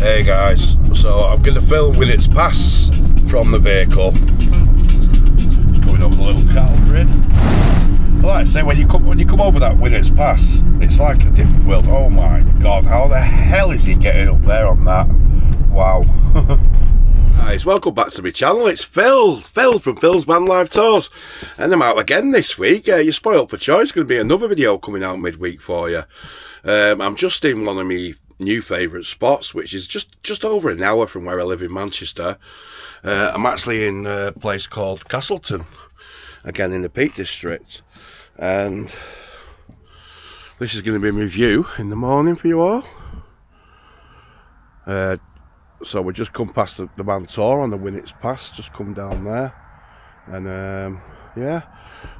Hey guys, so I'm going to film Winnats Pass from the vehicle. Just coming over the little cattle grid. Well, like I say, when you come over that Winnats Pass, it's like a different world. Oh my god, how the hell is he getting up there on that? Wow. Guys, welcome back to my channel. It's Phil from Phil's Man Live Tours, and I'm out again this week. You're spoiled for choice. Going to be another video coming out midweek for you. I'm just in one of my new favourite spots, which is just over an hour from where I live in Manchester. I'm actually in a place called Castleton, again in the Peak District, and this is going to be my review in the morning for you all. So we just come past the Man Tor on the Winnats Pass, just come down there, and yeah,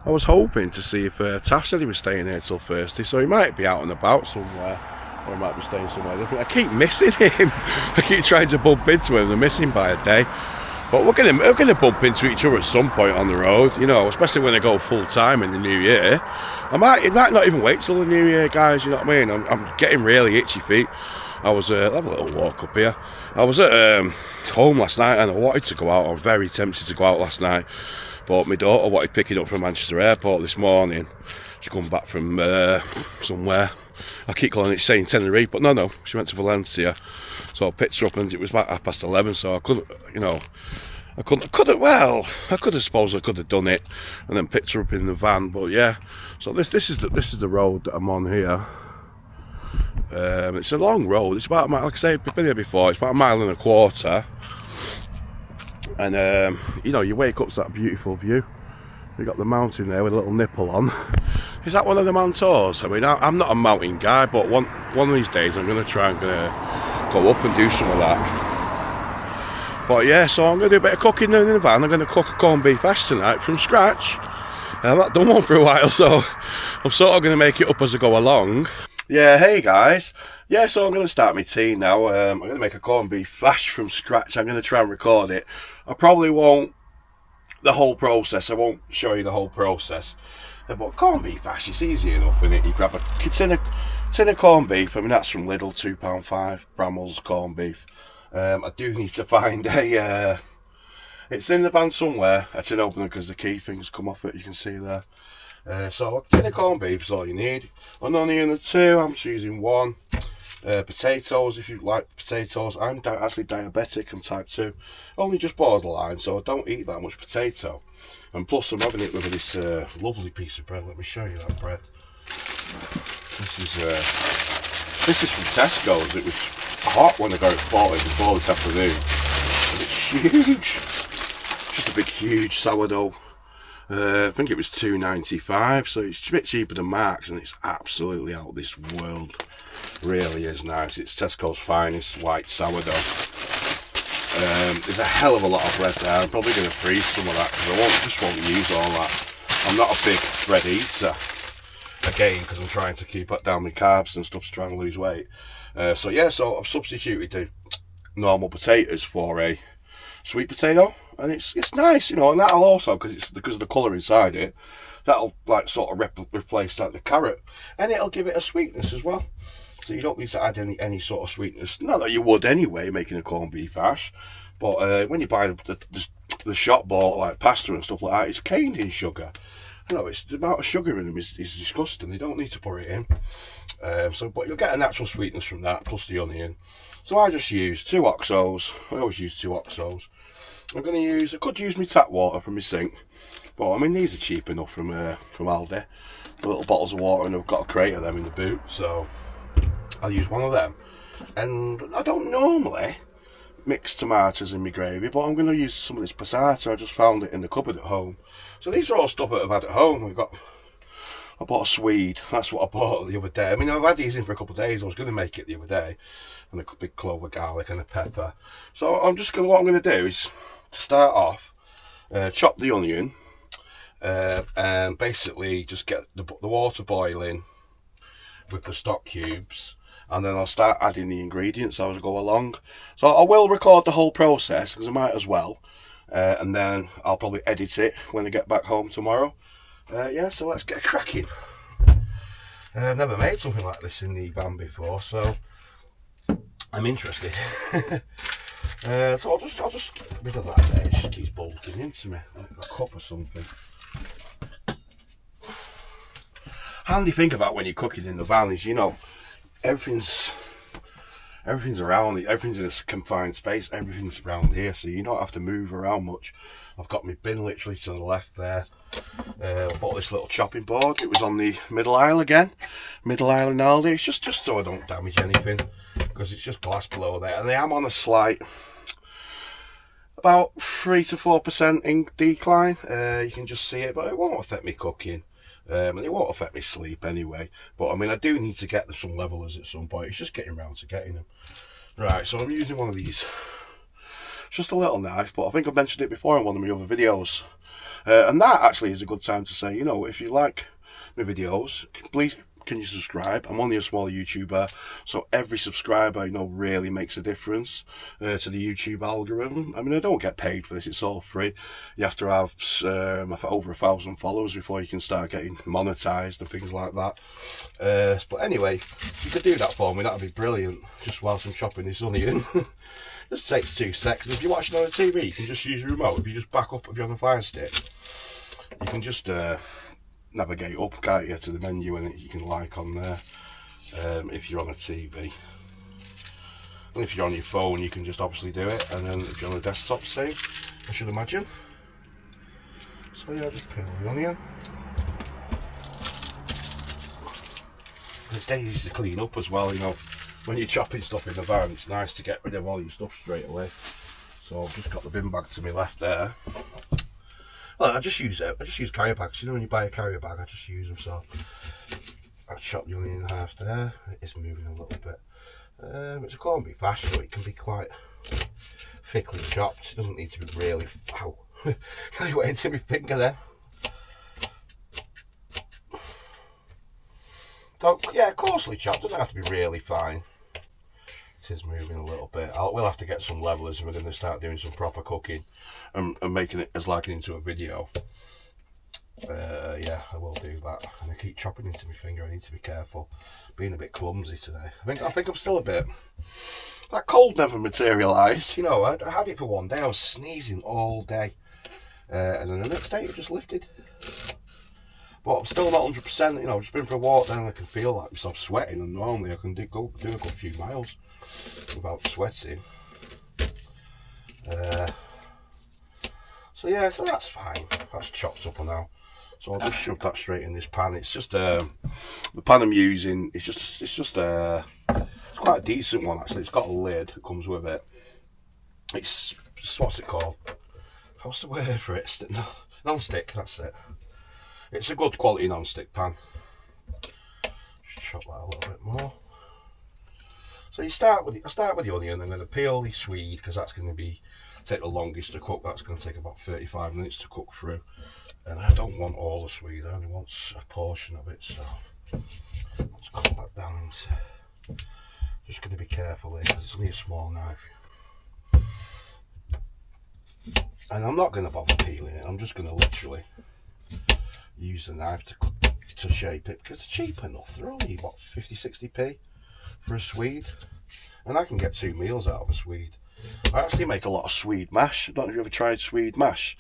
I was hoping to see if Taff said he was staying here till Thursday, so he might be out and about somewhere, or he might be staying somewhere different. I keep missing him. I keep trying to bump into him and I miss him by a day. But we're gonna bump into each other at some point on the road, you know, especially when I go full time in the new year. It might not even wait till the new year, guys, you know what I mean? I'm getting really itchy feet. I was have a little walk up here. I was at home last night and I wanted to go out. I was very tempted to go out last night, but my daughter wanted picking up from Manchester Airport this morning. She's come back from somewhere. I keep calling it saying Tenerife, but no, she went to Valencia. So I picked her up and it was about 11:30, so I couldn't, you know, I could have done it and then picked her up in the van, but yeah. So this is the road that I'm on here. It's a long road. It's about, like I say, I've been here before. It's about 1.25 miles, and you know, you wake up to that beautiful view. You got the mountain there with a little nipple on. Is that one of the Man Tours? I mean, I'm not a mountain guy, but one of these days I'm going to try and go up and do some of that. But yeah, so I'm going to do a bit of cooking in the van. I'm going to cook a corned beef hash tonight from scratch. I've not done one for a while, so I'm sort of going to make it up as I go along. Yeah, hey guys. Yeah, so I'm going to start my tea now. I'm going to make a corned beef hash from scratch. I'm going to try and record it. I probably won't the whole process. I won't show you the whole process. But corned beef hash, it's easy enough, isn't it? You grab a tin of corned beef. I mean, that's from Lidl, £2.5, Bramall's corned beef. I do need to find a... it's in the van somewhere, a tin opener, because the key things come off it, you can see there. So a tin of corned beef is all you need. An onion or two, I'm choosing one. Potatoes, if you like potatoes. I'm actually diabetic, I'm type 2. Only just borderline, so I don't eat that much potato. And plus I'm having it with this lovely piece of bread. Let me show you that bread. This is from Tesco's. It was hot when I got it bought it before this afternoon. And it's huge. Just a big huge sourdough. I think it was £2.95, so it's a bit cheaper than Marks, and it's absolutely out of this world. Really is nice. It's Tesco's finest white sourdough. There's a hell of a lot of bread there. I'm probably going to freeze some of that because I just won't use all that. I'm not a big bread eater, again, because I'm trying to keep down my carbs and stuff to try and lose weight. So yeah, so I've substituted the normal potatoes for a sweet potato, and it's nice, you know. And that'll also, because of the colour inside it, that'll like sort of replace like the carrot, and it'll give it a sweetness as well. So you don't need to add any sort of sweetness. Not that you would anyway, making a corned beef hash. But when you buy the shop bought like pasta and stuff like that, it's caned in sugar. You know, it's the amount of sugar in them is disgusting. They don't need to put it in. But you'll get a natural sweetness from that, plus the onion. So I just use 2 OXOs. I always use 2 OXOs. I could use my tap water from my sink, but I mean, these are cheap enough from Aldi. The little bottles of water, and I've got a crate of them in the boot, so I'll use one of them. And I don't normally mix tomatoes in my gravy, but I'm going to use some of this passata. I just found it in the cupboard at home. So these are all stuff that I've had at home. I bought a Swede. That's what I bought the other day. I mean, I've had these in for a couple of days. I was going to make it the other day, and a big clove of garlic and a pepper. So what I'm going to do is, to start off, chop the onion, and basically just get the water boiling with the stock cubes, and then I'll start adding the ingredients as I go along. So I will record the whole process, because I might as well, and then I'll probably edit it when I get back home tomorrow. Yeah, so let's get cracking. I've never made something like this in the van before, so I'm interested. So I'll just get rid of that there. It just keeps bulking into me like a cup or something. Handy thing about when you're cooking in the van is, you know, everything's around, everything's in a confined space, everything's around here, so you don't have to move around much. I've got my bin literally to the left there. I bought this little chopping board. It was on the middle aisle again, middle aisle in Aldi. It's just so I don't damage anything, because it's just glass below there, and I am on a slight, about 3 to 4% in decline. You can just see it, but it won't affect me cooking. And it won't affect me sleep anyway. But I mean, I do need to get some levelers at some point. It's just getting round to getting them. Right, so I'm using one of these. It's just a little knife, but I think I've mentioned it before in one of my other videos. And that actually is a good time to say, you know, if you like my videos, please can you subscribe? I'm only a small YouTuber, so every subscriber, you know, really makes a difference to the YouTube algorithm. I mean, I don't get paid for this, it's all free. You have to have over 1,000 followers before you can start getting monetized and things like that. But anyway, if you could do that for me, that'd be brilliant, just whilst I'm chopping this onion. Just takes 2 seconds. If you're watching on the TV, you can just use your remote. If you just back up, if you're on the Fire Stick, you can just navigate up, can't you, to the menu, and you can like on there. If you're on a TV, and if you're on your phone, you can just obviously do it. And then if you're on a desktop, same, I should imagine. So yeah, just peel the onion. It's easy to clean up as well, you know. When you're chopping stuff in the van, it's nice to get rid of all your stuff straight away. So I've just got the bin bag to my left there. Well, I just use carrier bags. You know, when you buy a carrier bag, I just use them. So I chopped the onion in half there. It is moving a little bit. It's a corned beef hash, so it can be quite thickly chopped. It doesn't need to be really. Ow! Can you wait until my finger then? So yeah, coarsely chopped. Doesn't have to be really fine. It is moving a little bit. We'll have to get some levelers and we're going to start doing some proper cooking and making it as like into a video. Yeah, I will do that. And I keep chopping into my finger. I need to be careful. Being a bit clumsy today. I think I'm still a bit. That cold never materialised. You know, I had it for one day. I was sneezing all day, and then the next day it just lifted. But I'm still not 100%. You know, I've just been for a walk. Then I can feel like myself sweating, and normally I can do a good few miles without sweating. So yeah, so that's fine. That's chopped up now. So I'll just shove that straight in this pan. It's just the pan I'm using. It's quite a decent one actually. It's got a lid that comes with it. It's what's it called? What's the word for it? Non-stick. That's it. It's a good quality non-stick pan. Just chop that a little bit more. So I start with the onion, and then I peel the swede because that's going to take the longest to cook. That's going to take about 35 minutes to cook through, and I don't want all the swede. I only want a portion of it. So let's cut that down into. Just going to be careful here because it's only a small knife, and I'm not going to bother peeling it. I'm just going to literally use the knife to shape it because they're cheap enough. They're only what 50-60p for a swede, and I can get 2 meals out of a swede. I actually make a lot of swede mash. I don't know if you ever tried swede mash.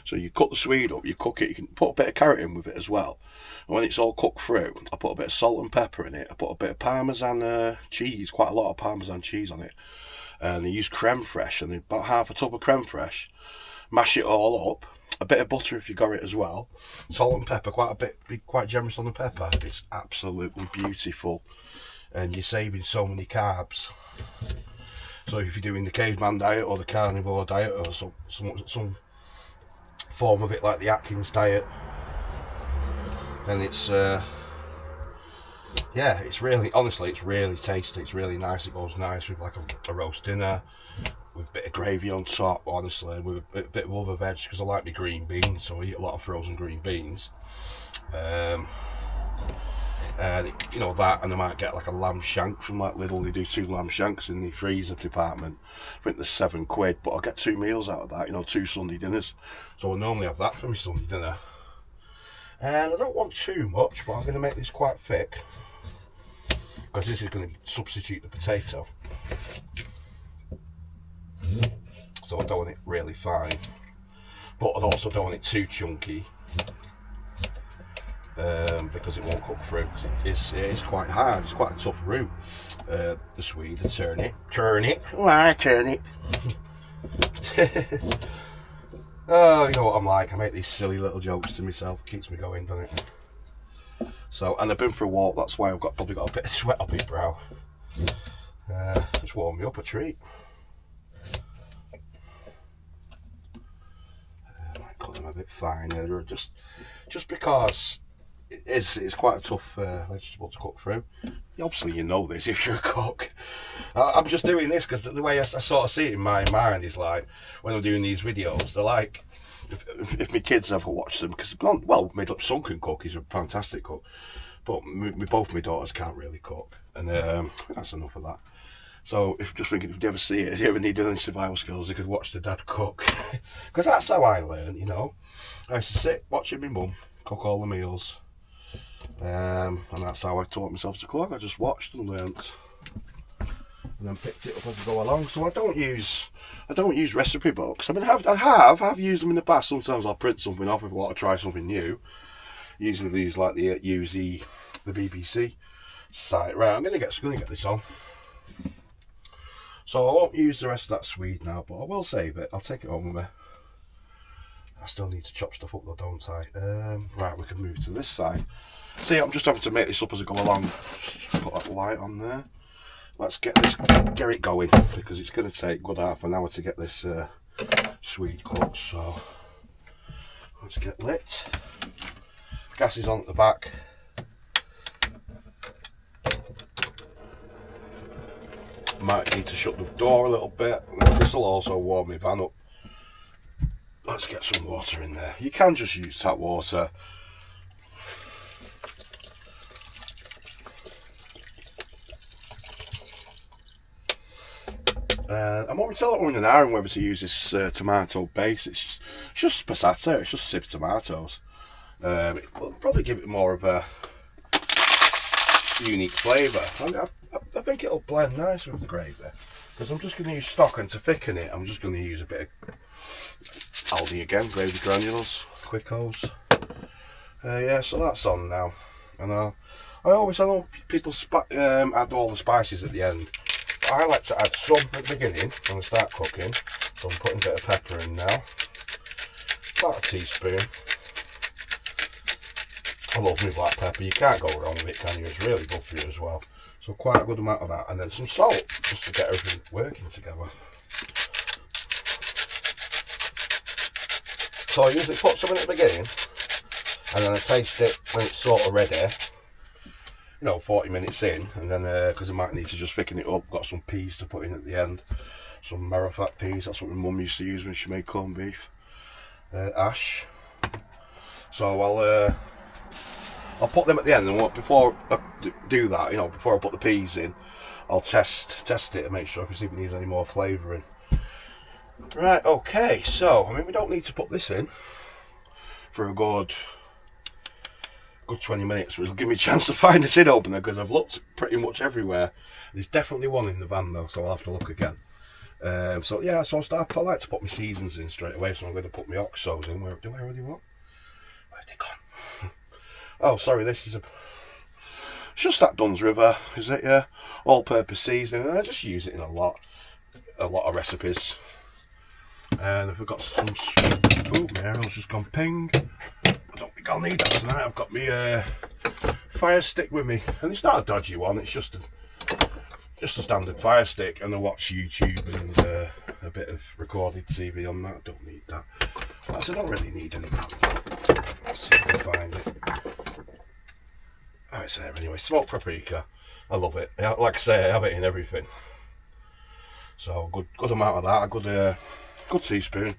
So you cut the swede up, you cook it, you can put a bit of carrot in with it as well, and when it's all cooked through, I put a bit of salt and pepper in it. I put a bit of parmesan cheese, quite a lot of parmesan cheese on it, and I use creme fraiche, and about half a tub of creme fraiche. Mash it all up. A bit of butter if you got it as well. Salt and pepper, be quite generous on the pepper. It's absolutely beautiful, and you're saving so many carbs. So if you're doing the caveman diet or the carnivore diet or some form of it like the Atkins diet, then it's yeah, it's really, honestly, it's really tasty. It's really nice. It goes nice with like a roast dinner, with a bit of gravy on top, honestly, with a bit of other veg, because I like my green beans, so I eat a lot of frozen green beans. And you know that, and I might get like a lamb shank from like Lidl. They do 2 lamb shanks in the freezer department. I think there's £7, but I'll get 2 meals out of that, you know, 2 Sunday dinners. So I normally have that for my Sunday dinner. And I don't want too much, but I'm going to make this quite thick, because this is going to substitute the potato. So I don't want it really fine, but I also don't want it too chunky, because it won't cook through. It is quite hard. It's quite a tough root. The Swede, the turnip. Why turnip? Oh, you know what I'm like. I make these silly little jokes to myself. It keeps me going, doesn't it? So, and I've been for a walk. That's why I've probably got a bit of sweat up my brow. Just warm me up a treat. I might cut them a bit finer, just because it's quite a tough vegetable to cook through. Obviously, you know this if you're a cook. I'm just doing this because the way I sort of see it in my mind is like when I'm doing these videos, they're like, if my kids ever watch them, because well, my son can cook. He's a fantastic cook, but both my daughters can't really cook, and that's enough of that. So if you ever see it, if you ever need any survival skills, you could watch the dad cook, because that's how I learned. You know, I used to sit watching my mum cook all the meals, and that's how I taught myself to cook. I just watched and learnt, and then picked it up as I go along. So I don't use recipe books. I mean, I've used them in the past. Sometimes I'll print something off if I want to try something new. Usually these like the BBC site. Right, I'm gonna get this on. So I won't use the rest of that Swede now, but I will save it. I'll take it home with me. I still need to chop stuff up though, don't I? Right, we can move to this side. See, I'm just having to make this up as I go along. Just put that light on there. Let's get it going, because it's going to take a good half an hour to get this Swede cooked. So let's get lit. Gas is on at the back. Might need to shut the door a little bit. This will also warm my pan up. Let's get some water in there. You can just use tap water. I'm always telling everyone in Ireland whether to use this tomato base. It's just passata. It's just sipped tomatoes. It will probably give it more of a unique flavour. I think it'll blend nice with the gravy, because I'm just going to use stock, and to thicken it I'm just going to use a bit of Aldi again, gravy granules, Quickos. Yeah, so that's on now, and I know people add all the spices at the end. But I like to add some at the beginning when I start cooking, so I'm putting a bit of pepper in now, about a teaspoon. I love my black pepper. You can't go wrong with it, can you? It's really good for you as well. So quite a good amount of that, and then some salt just to get everything working together. So I usually put some in at the beginning, and then I taste it when it's sort of ready. You know, 40 minutes in, and then because I might need to just thicken it up. Got some peas to put in at the end, some marrowfat peas. That's what my mum used to use when she made corned beef. Ash. So I'll put them at the end, and before I do that, you know, before I put the peas in, I'll test it and make sure if it needs any more flavouring. Right, okay, so, I mean, we don't need to put this in for a good 20 minutes, which will give me a chance to find the tin opener, because I've looked pretty much everywhere. There's definitely one in the van though, so I'll have to look again. So yeah, so I like to put my seasons in straight away, so I'm going to put my oxos in. Where do I already want? Where'd they gone? Oh, sorry, this is it's just that Dunn's River, is it? Yeah, all-purpose seasoning. I just use it in a lot of recipes. And I've got some. Oh, my arrow's just gone ping. I don't think I'll need that tonight. I've got my fire stick with me, and it's not a dodgy one. It's just a standard fire stick, and I watch YouTube and a bit of recorded TV on that. I don't need that. I don't really need any of that. Let's see if I can find it. Oh, it's there anyway. Smoked paprika. I love it. Like I say, I have it in everything. So good amount of that. A good teaspoon.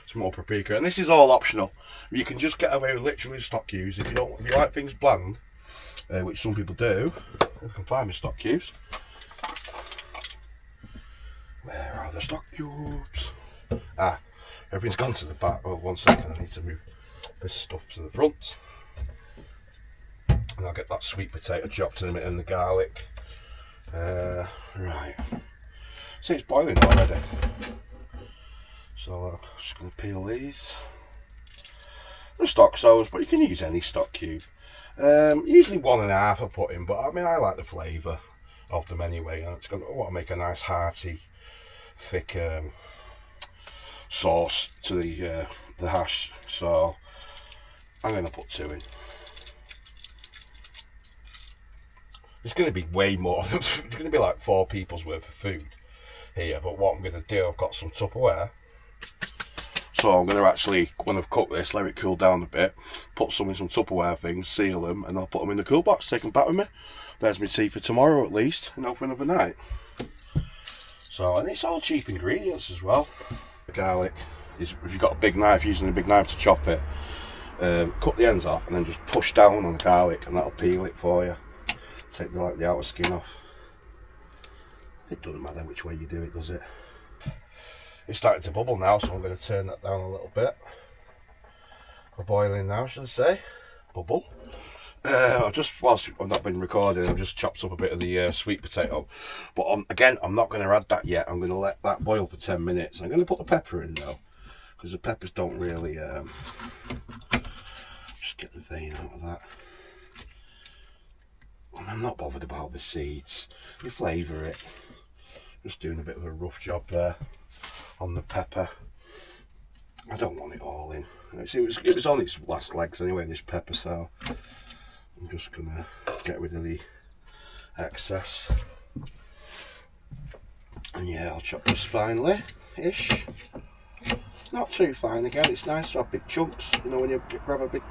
Smoked paprika, and this is all optional. You can just get away with literally stock cubes if you like things bland, which some people do. You can find my stock cubes. Where are the stock cubes? Ah, everything's gone to the back. Oh, 1 second. I need to move this stuff to the front. And I'll get that sweet potato chopped in a minute and the garlic. Right. See, it's boiling already. So I'm just going to peel these. They're stock sours, but you can use any stock cube. Usually 1.5 I put in, but I mean I like the flavour of them anyway, and it's going to want to make a nice hearty, thick sauce to the hash. So I'm going to put 2 in. It's going to be way more. It's going to be like 4 people's worth of food here. But what I'm going to do, I've got some Tupperware. So I'm going to actually, when I've cooked this, let it cool down a bit, put some in some Tupperware things, seal them, and I'll put them in the cool box, take them back with me. There's my tea for tomorrow at least, and open up a night. So, and it's all cheap ingredients as well. The garlic is, if you've got a big knife, using a big knife to chop it, cut the ends off and then just push down on the garlic and that'll peel it for you. Take the outer skin off. It doesn't matter which way you do it, does it? It's starting to bubble now, so I'm going to turn that down a little bit. We're boiling now, should I say? Bubble. Whilst I've not been recording, I've just chopped up a bit of the sweet potato. But again, I'm not going to add that yet. I'm going to let that boil for 10 minutes. I'm going to put the pepper in though, because the peppers don't really... just get the vein out of that. I'm not bothered about the seeds. You flavour it. Just doing a bit of a rough job there on the pepper. I don't want it all in. It was on its last legs anyway, this pepper, so I'm just gonna get rid of the excess. And yeah, I'll chop this finely-ish. Not too fine again, it's nice to have big chunks, you know, when you grab a big...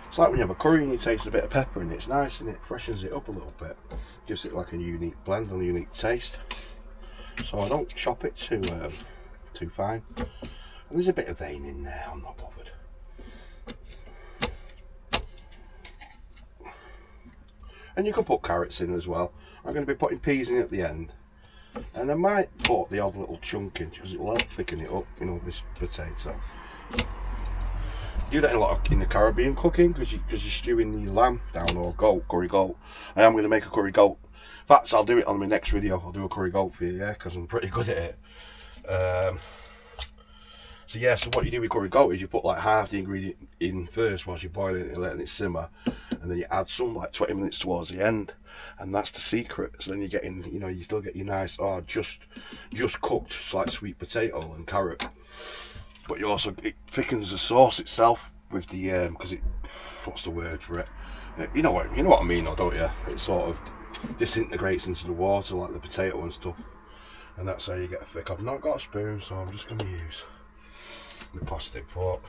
It's like when you have a curry and you taste a bit of pepper in it, it's nice and it freshens it up a little bit. Gives it like a unique blend and a unique taste. So I don't chop it too fine. And there's a bit of vein in there, I'm not bothered. And you can put carrots in as well. I'm going to be putting peas in at the end. And I might put the odd little chunk in because it will help thicken it up, you know, this potato. Do that in the Caribbean cooking because you're stewing the lamb down, or goat, curry goat. I am going to make a curry goat. In fact, I'll do it on my next video. I'll do a curry goat for you, yeah, because I'm pretty good at it. So yeah, so what you do with curry goat is you put like half the ingredient in first whilst you're boiling it and letting it simmer, and then you add some like 20 minutes towards the end, and that's the secret. So then you're getting, you know, you still get your nice, just cooked, it's like sweet potato and carrot. But you also, it thickens the sauce itself with the, because it, what's the word for it? You know what I mean, though, don't you? It sort of disintegrates into the water like the potato and stuff, and that's how you get a thick. I've not got a spoon, so I'm just going to use the plastic fork,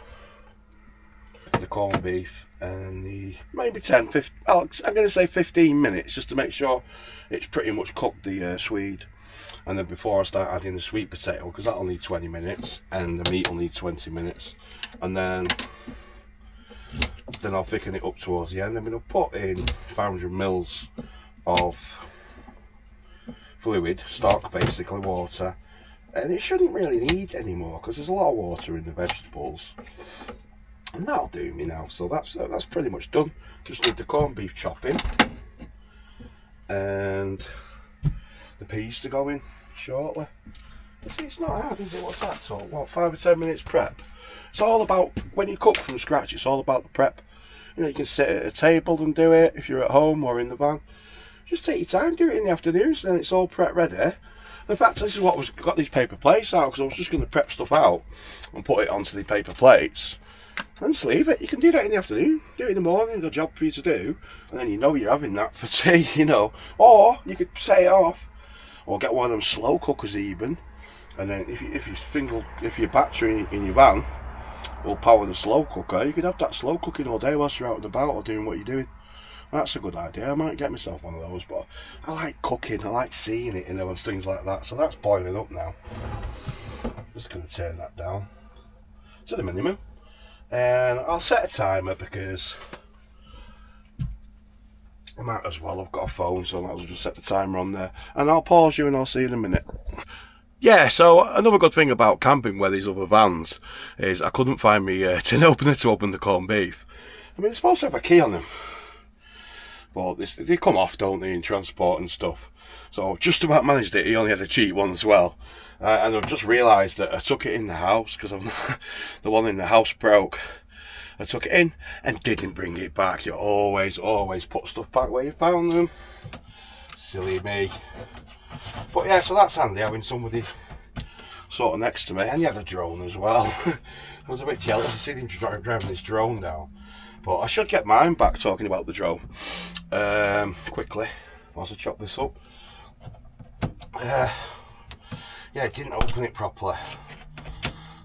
the corned beef, and the maybe 10, 15, I'm going to say 15 minutes just to make sure it's pretty much cooked, the Swede. And then before I start adding the sweet potato, because that'll need 20 minutes and the meat will need 20 minutes, and then I'll thicken it up towards the end. I'm going to put in 500 mils of fluid, stock, basically water, and it shouldn't really need any more because there's a lot of water in the vegetables, and that'll do me now. So that's pretty much done. Just need the corned beef chopping and the peas to go in shortly. It's not hard, is it? What's that talk? What, 5 or 10 minutes prep? It's all about, when you cook from scratch, it's all about the prep. You know, you can sit at a table and do it if you're at home or in the van. Just take your time, do it in the afternoons, and then it's all prep ready. In fact, this is what was got these paper plates out, because I was just going to prep stuff out and put it onto the paper plates and just leave it. You can do that in the afternoon, do it in the morning, a job for you to do, and then you know you're having that for tea, you know. Or you could set it off, or get one of them slow cookers even, and then if your battery in your van will power the slow cooker, you could have that slow cooking all day whilst you're out and about or doing what you're doing. That's a good idea. I might get myself one of those, but I like cooking, I like seeing it, you know, and things like that. So that's boiling up now. Just going to turn that down to the minimum, and I'll set a timer because I might as well. I've got a phone, so I might as well just set the timer on there, and I'll pause you and I'll see you in a minute. Yeah, so another good thing about camping where these other vans is I couldn't find my tin opener to open the corned beef. I mean, it's supposed to have a key on them. but they come off, don't they, in transport and stuff. So I've just about managed it. He only had a cheap one as well. And I've just realised that I took it in the house, because the one in the house broke. I took it in and didn't bring it back. You always put stuff back where you found them. Silly me. But yeah, so that's handy, having somebody sort of next to me. And he had a drone as well. I was a bit jealous to see him driving this drone down. But I should get mine back, talking about the drone. Quickly, whilst I chop this up. Yeah, I didn't open it properly,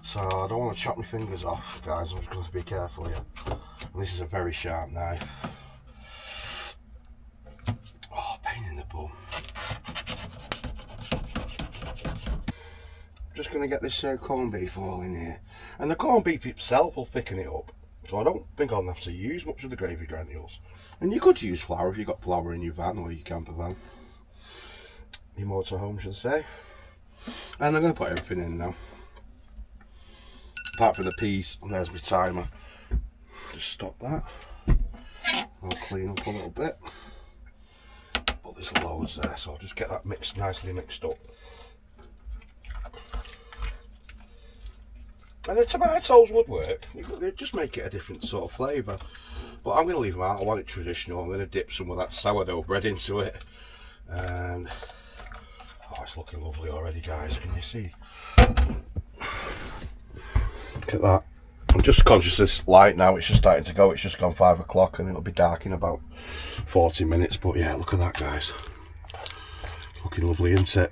so I don't want to chop my fingers off, guys. I'm just going to be careful here. And this is a very sharp knife. Oh, pain in the bum. Just going to get this corned beef all in here, and the corned beef itself will thicken it up, so I don't think I'll have to use much of the gravy granules. And you could use flour if you've got flour in your van or your camper van, your motorhome should I say. And I'm going to put everything in now, apart from the peas. And there's my timer. Just stop that. I'll clean up a little bit, but there's loads there, so I'll just get that nicely mixed up. And the tomatoes would work, they'd just make it a different sort of flavour. But I'm going to leave them out. I want it traditional. I'm going to dip some of that sourdough bread into it. And oh, it's looking lovely already, guys. Can you see? Look at that. I'm just conscious of this light now. It's just starting to go. It's just gone 5 o'clock and it'll be dark in about 40 minutes. But yeah, look at that, guys. Looking lovely, isn't it?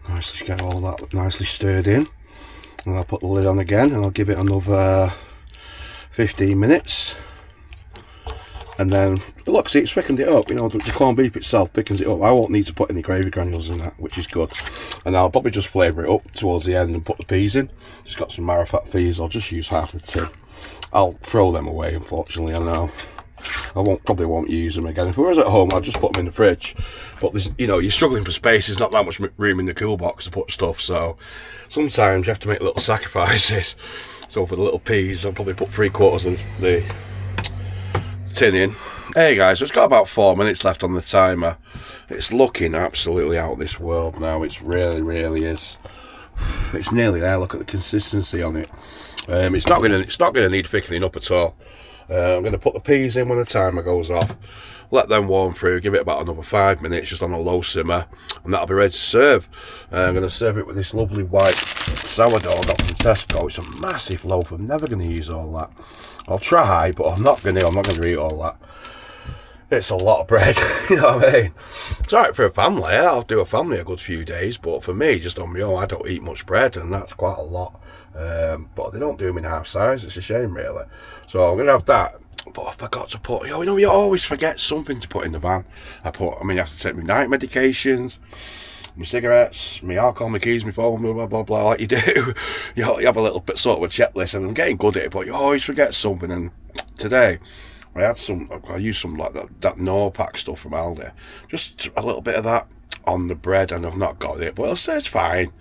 Nicely get all that nicely stirred in. And I'll put the lid on again and I'll give it another 15 minutes. And then, look, see, it's thickened it up. You know, the corned beef itself thickens it up. I won't need to put any gravy granules in that, which is good. And I'll probably just flavour it up towards the end and put the peas in. Just got some marrowfat peas. I'll just use half the tin. I'll throw them away, unfortunately, I know. I probably won't use them again. If I was at home, I'd just put them in the fridge. But there's, you know, you're struggling for space. There's not that much room in the cool box to put stuff. So sometimes you have to make little sacrifices. So for the little peas, I'll probably put 3/4 of the tin in. Hey guys, so it's got about 4 minutes left on the timer. It's looking absolutely out of this world now. It's really is. It's nearly there. Look at the consistency on it. It's not gonna need thickening up at all. I'm going to put the peas in when the timer goes off, let them warm through, give it about another 5 minutes just on a low simmer, and that'll be ready to serve. I'm going to serve it with this lovely white sourdough I got from Tesco. It's a massive loaf. I'm never going to use all that. I'll try, but I'm not going to eat all that. It's a lot of bread, you know what I mean? It's alright for a family. I'll do a family a good few days, but for me, just on my own, I don't eat much bread, and that's quite a lot. But they don't do them in half size. It's a shame, really. So I'm going to have that. But I forgot to put, you know, you always forget something to put in the van. You have to take my night medications, my cigarettes, my alcohol, my keys, my phone, blah, blah, blah, blah, like you do. You have a little bit sort of a checklist, and I'm getting good at it, but you always forget something. And today, I used some like that Norpack stuff from Aldi. Just a little bit of that on the bread, and I've not got it, but it's fine.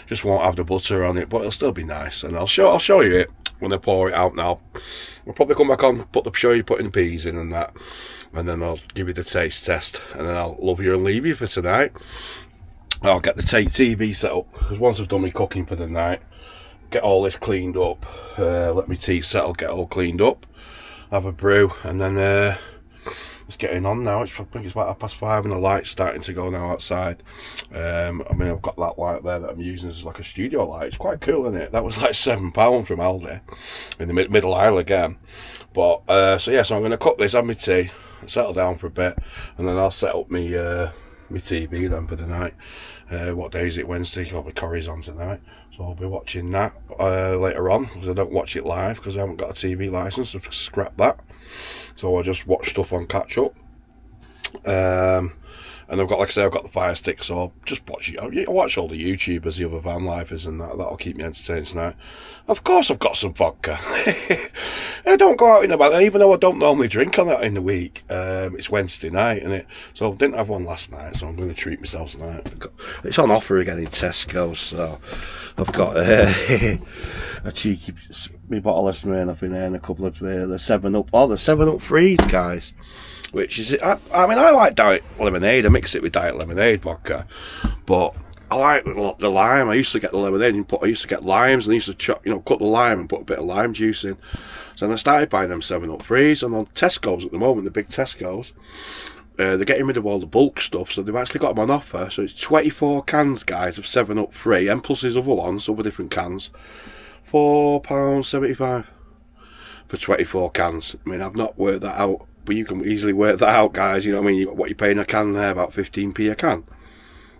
Just won't have the butter on it, but it'll still be nice. And I'll show you it when I pour it out now. We'll probably come back on, show you putting the peas in and that, and then I'll give you the taste test, and then I'll love you and leave you for tonight. I'll get the TV set up, because once I've done my cooking for the night, get all this cleaned up, let my tea settle, get all cleaned up, have a brew, and then it's getting on now. I think it's about 5:30 and the light's starting to go now outside. I mean, I've got that light there that I'm using as like a studio light. It's quite cool, isn't it? That was like £7 from Aldi in the middle aisle again. But so I'm going to cook this, have my tea, settle down for a bit, and then I'll set up my TV then for the night. What day is it? Wednesday. Probably Corrie's on tonight, so I'll be watching that later on, because I don't watch it live because I haven't got a TV license. So scrap that. So I just watch stuff on catch up. And I've got, like I say, I've got the Fire Stick, so I'll just watch it. I watch all the YouTubers, the other van lifers, and that'll keep me entertained tonight. Of course, I've got some vodka. I don't go out in the van, even though I don't normally drink on that in the week. It's Wednesday night, isn't it? So I didn't have one last night, so I'm going to treat myself tonight. It's on offer again in Tesco, so I've got a cheeky bottle of Smirnoff in there and a couple of the 7-Up. Oh, the 7-Up Freeze, guys. Which is, I mean, I like diet lemonade. I mix it with diet lemonade vodka. But I like the lime. I used to get the lemonade and I used to get limes and I used to cut the lime and put a bit of lime juice in. So then I started buying them 7-Up Freeze. And on Tesco's at the moment, the big Tesco's, they're getting rid of all the bulk stuff, so they've actually got them on offer. So it's 24 cans, guys, of 7-Up free, and plus these other ones, other different cans, £4.75 for 24 cans. I mean, I've not worked that out, but you can easily work that out, guys. You know what I mean? What you're paying a can there, about 15p a can.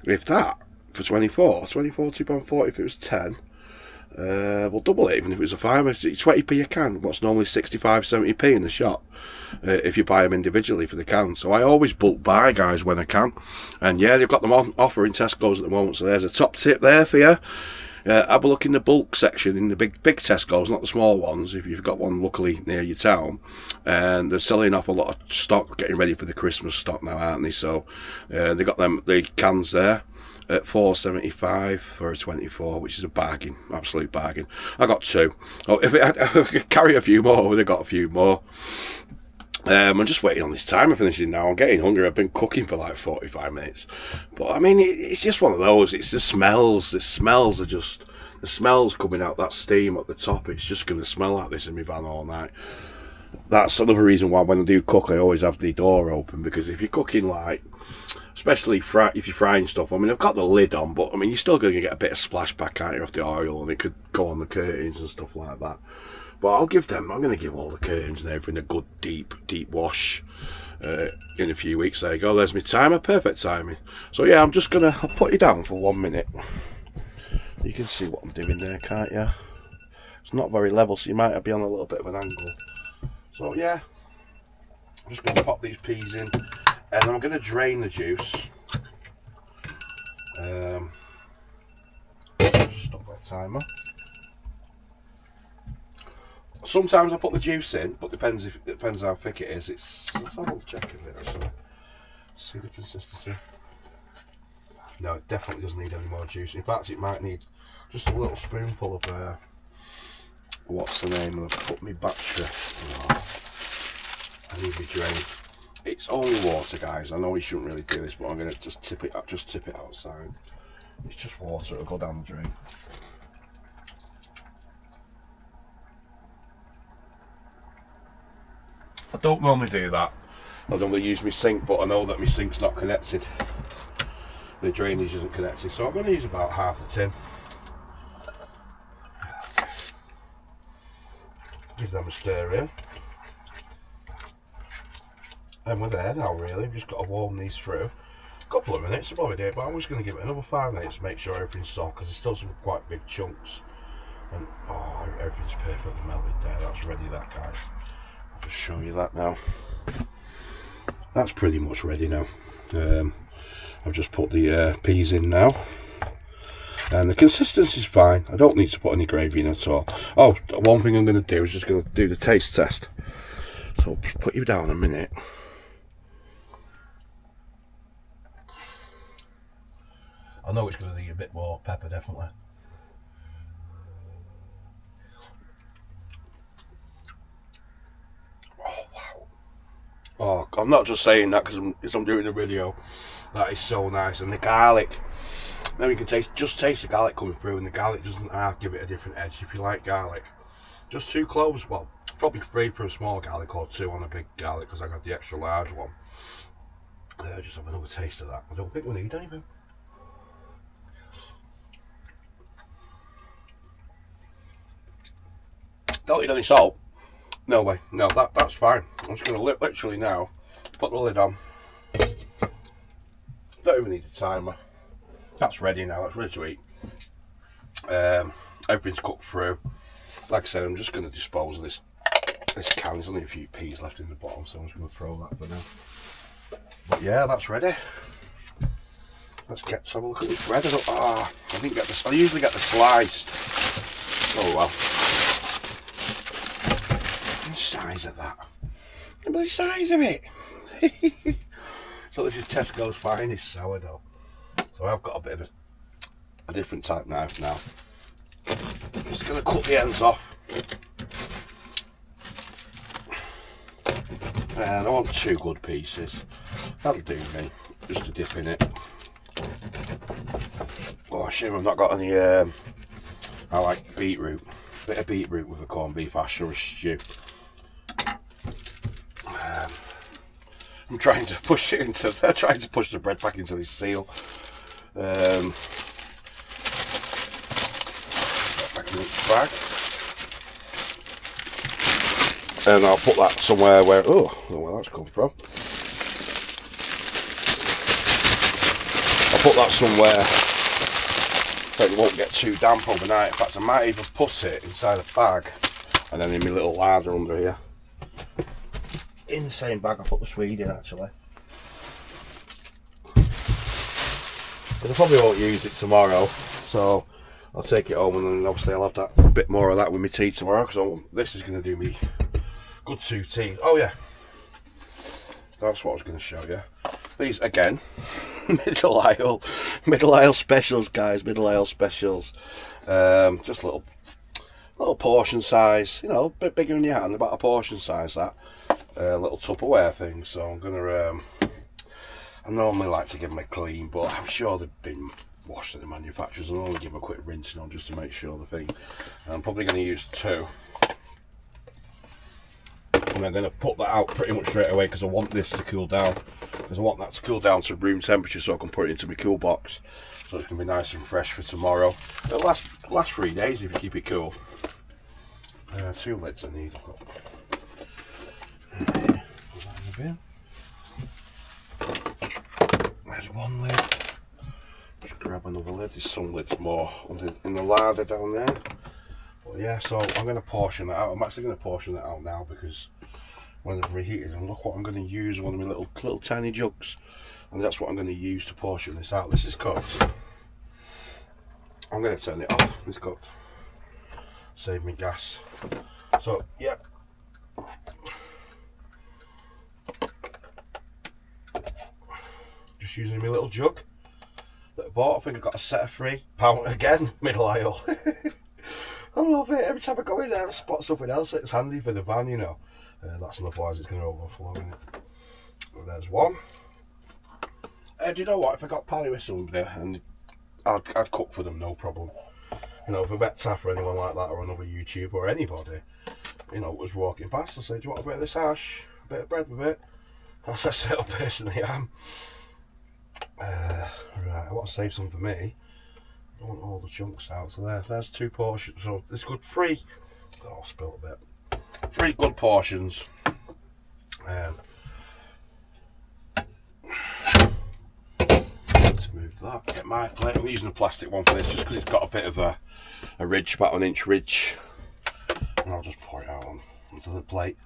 If that, for 24, £2.40 if it was 10. We'll double it even if it was a 5. It's 20p a can. What's normally 65, 70p in the shop if you buy them individually for the can. So I always bulk buy, guys, when I can. And yeah, they've got them on offer in Tesco's at the moment. So there's a top tip there for you. Have a look in the bulk section in the big Tesco's, not the small ones, if you've got one luckily near your town. And they're selling off a lot of stock, getting ready for the Christmas stock now, aren't they? So they got the cans there at £4.75 for a 24, which is a bargain, absolute bargain. I got 2. Oh, if I could carry a few more, I would have got a few more. I'm just waiting on this timer finishing now. I'm getting hungry. I've been cooking for like 45 minutes. But I mean, it's just one of those. It's the smells. The smells are just, the smells coming out, that steam at the top. It's just going to smell like this in my van all night. That's another reason why when I do cook, I always have the door open. Because if you're cooking like, especially if you're frying stuff, I mean, I've got the lid on, but I mean, you're still going to get a bit of splashback out of the oil, and it could go on the curtains and stuff like that. But I'm going to give all the curtains and everything a good deep wash in a few weeks. There you go, there's my timer, perfect timing. So yeah, I'll put you down for 1 minute. You can see what I'm doing there, can't you? It's not very level, so you might be on a little bit of an angle. So yeah, I'm just going to pop these peas in, and I'm going to drain the juice. Stop that timer. Sometimes I put the juice in, but it depends how thick it is. Let's have a check of it actually. See the consistency. No, it definitely doesn't need any more juice. In fact, it might need just a little spoonful of what's the name? I've put my battery. Oh, I need my drain. It's only water, guys. I know you shouldn't really do this, but I'm gonna just tip it outside. It's just water. It'll go down the drain. I don't normally do that. I normally use my sink, but I know that my sink's not connected. The drainage isn't connected, so I'm going to use about half the tin. Give them a stir in. And we're there now, really. We've just got to warm these through. A couple of minutes, I'll probably do it, but I'm just going to give it another 5 minutes to make sure everything's soft, because there's still some quite big chunks. And oh, everything's perfectly melted there. That's ready, that, guys. I'll just show you that now. That's pretty much ready now. I've just put the peas in now, and the consistency is fine. I don't need to put any gravy in at all. Oh, one thing I'm going to do is just going to do the taste test. So I'll put you down a minute. I know it's going to need a bit more pepper, definitely. Oh wow! Oh, I'm not just saying that because I'm doing the video. That is so nice, and the garlic. Now you can taste the garlic coming through, and the garlic doesn't give it a different edge. If you like garlic, just 2 cloves. Well, probably 3 for a small garlic, or 2 on a big garlic because I got the extra large one. Just have another taste of that. I don't think we need anything. Don't need any salt. No way. No, that's fine. I'm just going to literally now put the lid on. Don't even need a timer. That's ready now. That's ready to eat. Everything's cooked through. Like I said, I'm just going to dispose of this can. There's only a few peas left in the bottom, so I'm just going to throw that for now. But yeah, that's ready. Let's have a look at this bread. I didn't get this. I usually get the sliced. Oh well. The size of that. Look at the size of it. So this is Tesco's finest sourdough. So I've got a bit of a different type knife now. Just going to cut the ends off. And I want 2 good pieces. That'll do me, just to dip in it. Oh, shame I've not got any, I like beetroot. Bit of beetroot with a corned beef hash or a stew. I'm trying to push it into, they're trying to push the bread back into this seal. Back in its bag. And I'll put that somewhere where, oh, I don't know where that's come from. I'll put that somewhere so it won't get too damp overnight. In fact, I might even put it inside a bag and then in my little larder under here. In the same bag I put the Swede in, actually. But I probably won't use it tomorrow, so I'll take it home and then obviously I'll have that bit more of that with my tea tomorrow, because this is going to do me good 2 tea. Oh yeah, that's what I was going to show you. These again, middle aisle specials, guys. Middle aisle specials. Just little portion size. You know, a bit bigger in your hand, about a portion size. That little Tupperware thing. So I'm gonna. I normally like to give them a clean, but I'm sure they've been washed at the manufacturers. I'll only give them a quick rinse now just to make sure the thing. And I'm probably going to use 2. And I'm going to put that out pretty much straight away because I want this to cool down. Because I want that to cool down to room temperature so I can put it into my cool box. So it's going to be nice and fresh for tomorrow. It'll last 3 days if you keep it cool. 2 lids I need. Put that in the bin. There's 1 lid. Just grab another lid. There's some lids more in the larder down there. But yeah, so I'm going to portion that out. I'm actually going to portion that out now because when I've reheated, and look what I'm going to use, one of my little tiny jugs, and that's what I'm going to use to portion this out. This is cooked. I'm going to turn it off. It's cooked. Save me gas. So yeah. Just using my little jug that I bought. I think I got a set of £3 again, middle aisle. I love it. Every time I go in there I spot something else that's handy for the van, you know. That's enough, otherwise it's going to overflow in it. Well, there's 1. Do you know what? If I got pally with somebody, and I'd cook for them, no problem. You know, if I met Taff or anyone like that, or another YouTuber or anybody, you know, was walking past, I'd say, do you want a bit of this hash? A bit of bread with it? That's the sort of person I am. Right, I want to save some for me. I want all the chunks out. So there's 2 portions. So this good 3. Oh, I spilled a bit. 3 good portions. Let's move that. Get my plate. I'm using a plastic one for this just because it's got a bit of a ridge, about 1 inch ridge. And I'll just pour it out onto the plate.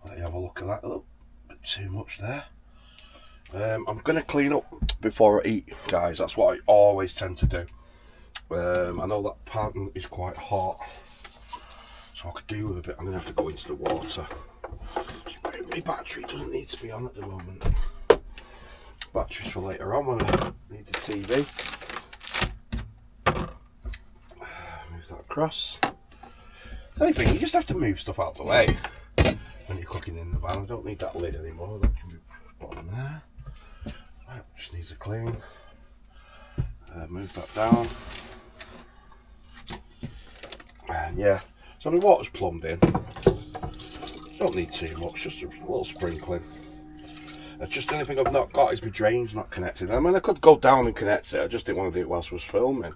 Let you have a look at that. Oh, a bit too much there. I'm going to clean up before I eat, guys. That's what I always tend to do. I know that pan is quite hot, so I could do with a bit. I'm going to have to go into the water. My battery doesn't need to be on at the moment. Batteries for later on when I need the TV. Move that across. The only thing, you just have to move stuff out of the way when you're cooking in the van. I don't need that lid anymore. That can be put on there. That just needs a clean. Move that down. And yeah, so my water's plumbed in. Don't need too much, just a little sprinkling. Just the only thing I've not got is my drains not connected. I mean, I could go down and connect it. I just didn't want to do it whilst I was filming.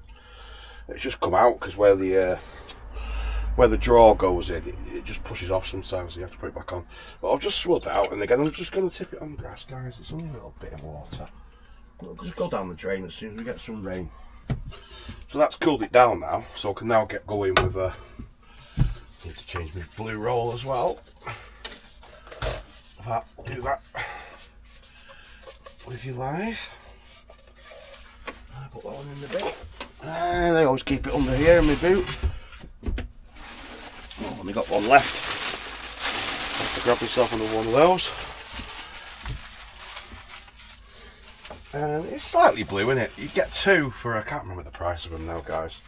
It's just come out because where the drawer goes in, it just pushes off sometimes, so you have to put it back on. But I've just swilled it out, and again, I'm just going to tip it on the grass, guys. It's only a little bit of water. It'll just go down the drain as soon as we get some rain. So that's cooled it down now, so I can now get going with need to change my blue roll as well. I'll do that with your life. Put that one in the bin. And I always keep it under here in my boot. Oh, only got one left. Have to grab myself another one of those. And it's slightly blue, isn't it? You get 2 for, I can't remember the price of them now, guys.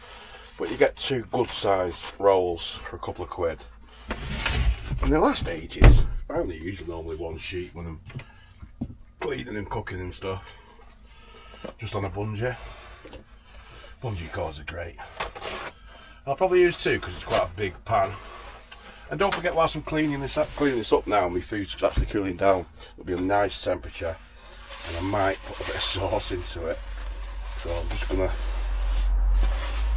but you get 2 good sized rolls for a couple of quid. And they last ages. I only use normally 1 sheet when I'm cleaning and cooking and stuff. Just on a bungee. Bungee cords are great. I'll probably use 2 because it's quite a big pan. And don't forget, whilst I'm cleaning this up now, my food's actually cooling down. It'll be a nice temperature, and I might put a bit of sauce into it. So I'm just gonna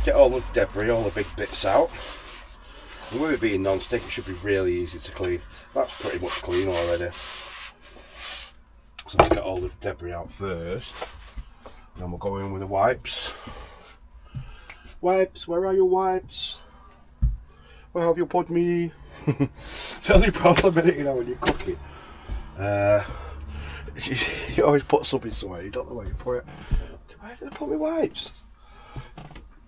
get all the debris, all the big bits out. And with it being non-stick, it should be really easy to clean. That's pretty much clean already. So let's get all the debris out first. Then we'll go in with the wipes. Wipes, where are your wipes? Where have you put me? It's the only problem in it, you know, when you're cooking. You always put something somewhere, you don't know where you put it. Where did I put my wipes?